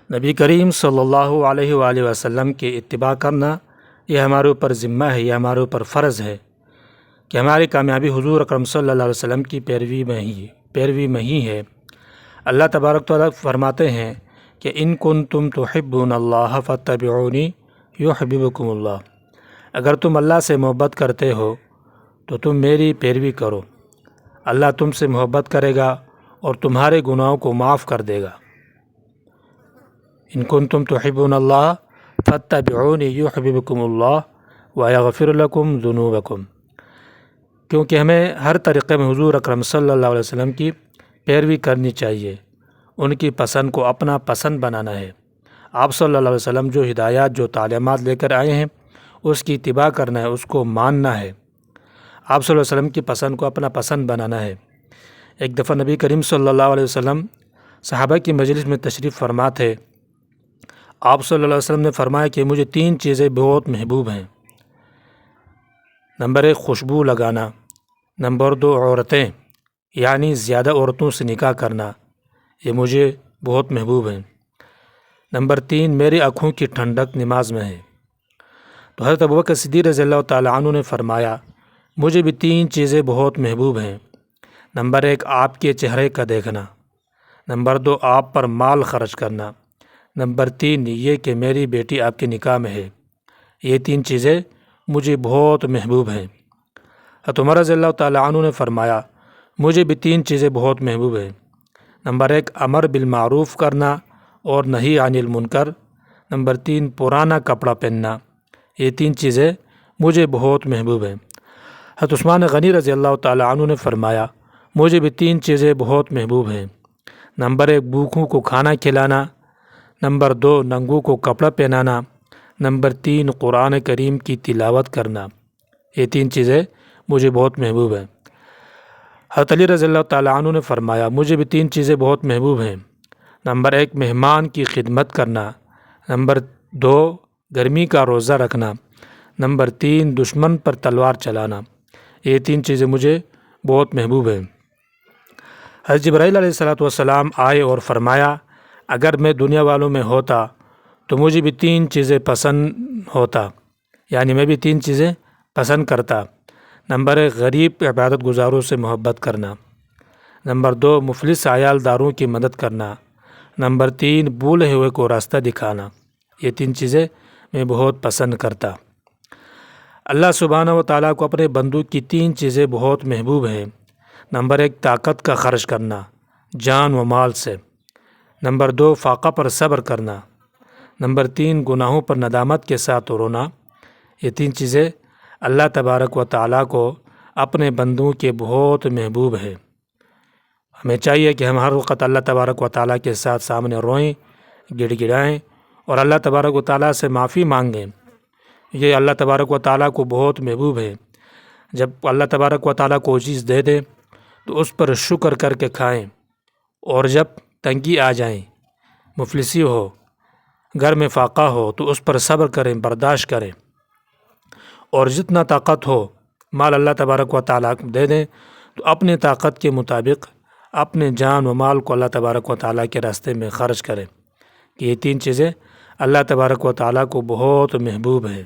نبی کریم صلی اللہ علیہ وآلہ وسلم کی اتباع کرنا یہ ہمارے اوپر ذمہ ہے، یہ ہمارے اوپر فرض ہے کہ ہماری کامیابی حضور اکرم صلی اللہ علیہ وسلم کی پیروی میں ہی ہے۔ اللہ تبارک تعالیٰ فرماتے ہیں کہ ان کنتم تحبون اللہ فاتبعونی یحببکم اللہ، اگر تم اللہ سے محبت کرتے ہو تو تم میری پیروی کرو، اللہ تم سے محبت کرے گا اور تمہارے گناہوں کو معاف کر دے گا۔ ان کنتم تحبون اللہ فاتبعونی یحببکم اللہ ویغفر لکم ذنوبکم، کیونکہ ہمیں ہر طریقے میں حضور اکرم صلی اللہ علیہ وسلم کی پیروی کرنی چاہیے، ان کی پسند کو اپنا پسند بنانا ہے۔ آپ صلی اللہ علیہ وسلم جو ہدایات جو تعلیمات لے کر آئے ہیں اس کی اتباع کرنا ہے، اس کو ماننا ہے، آپ صلی اللہ علیہ وسلم کی پسند کو اپنا پسند بنانا ہے۔ ایک دفعہ نبی کریم صلی اللہ علیہ وسلم صحابہ کی مجلس میں تشریف فرما تھے۔ آپ صلی اللہ علیہ وسلم نے فرمایا کہ مجھے 3 چیزیں بہت محبوب ہیں۔ نمبر 1 خوشبو لگانا، نمبر 2 عورتیں یعنی زیادہ عورتوں سے نکاح کرنا، یہ مجھے بہت محبوب ہیں، نمبر 3 میری آنکھوں کی ٹھنڈک نماز میں ہے۔ تو حضرت ابوبکر صدیق رضی اللہ تعالیٰ عنہ نے فرمایا مجھے بھی 3 چیزیں بہت محبوب ہیں۔ نمبر 1 آپ کے چہرے کا دیکھنا، نمبر 2 آپ پر مال خرچ کرنا، نمبر 3 یہ کہ میری بیٹی آپ کے نکاح میں ہے، یہ 3 چیزیں مجھے بہت محبوب ہیں۔ حضرت عمر رضی اللہ تعالیٰ عنہ نے فرمایا مجھے بھی 3 چیزیں بہت محبوب ہیں۔ نمبر 1 امر بالمعروف کرنا اور نہی عن المنکر، نمبر 3 پرانا کپڑا پہننا، یہ 3 چیزیں مجھے بہت محبوب ہیں۔ حضرت عثمان غنی رضی اللہ تعالیٰ عنہ نے فرمایا مجھے بھی 3 چیزیں بہت محبوب ہیں۔ نمبر 1 بھوکوں کو کھانا کھلانا، نمبر 2 ننگوں کو کپڑا پہنانا، نمبر 3 قرآن کریم کی تلاوت کرنا، یہ 3 چیزیں مجھے بہت محبوب ہیں۔ حضرت علی رضی اللہ تعالیٰ عنہ نے فرمایا مجھے بھی 3 چیزیں بہت محبوب ہیں۔ نمبر 1 مہمان کی خدمت کرنا، نمبر 2 گرمی کا روزہ رکھنا، نمبر 3 دشمن پر تلوار چلانا، یہ 3 چیزیں مجھے بہت محبوب ہیں۔ حضرت جبرائیل علیہ السلام آئے اور فرمایا اگر میں دنیا والوں میں ہوتا تو مجھے بھی 3 چیزیں پسند ہوتا، یعنی میں بھی 3 چیزیں پسند کرتا۔ نمبر 1 غریب عبادت گزاروں سے محبت کرنا، نمبر 2 مفلس عیال داروں کی مدد کرنا، نمبر 3 بھولے ہوئے کو راستہ دکھانا، یہ 3 چیزیں میں بہت پسند کرتا۔ اللہ سبحانہ و تعالیٰ کو اپنے بندوں کی 3 چیزیں بہت محبوب ہیں۔ نمبر 1 طاقت کا خرچ کرنا جان و مال سے، نمبر 2 فاقہ پر صبر کرنا، نمبر 3 گناہوں پر ندامت کے ساتھ رونا، یہ 3 چیزیں اللہ تبارک و تعالیٰ کو اپنے بندوں کے بہت محبوب ہے۔ ہمیں چاہیے کہ ہم ہر وقت اللہ تبارک و تعالیٰ کے ساتھ سامنے روئیں، گڑ گڑائیں اور اللہ تبارک و تعالیٰ سے معافی مانگیں، یہ اللہ تبارک و تعالیٰ کو بہت محبوب ہے۔ جب اللہ تبارک و تعالیٰ کو چیز دے دے تو اس پر شکر کر کے کھائیں، اور جب تنگی آ جائیں، مفلسی ہو، گھر میں فاقہ ہو تو اس پر صبر کریں، برداشت کریں، اور جتنا طاقت ہو مال اللہ تبارک و تعالیٰ کو دے دیں تو اپنے طاقت کے مطابق اپنے جان و مال کو اللہ تبارک و تعالیٰ کے راستے میں خرچ کریں، کہ یہ 3 چیزیں اللہ تبارک و تعالیٰ کو بہت محبوب ہے۔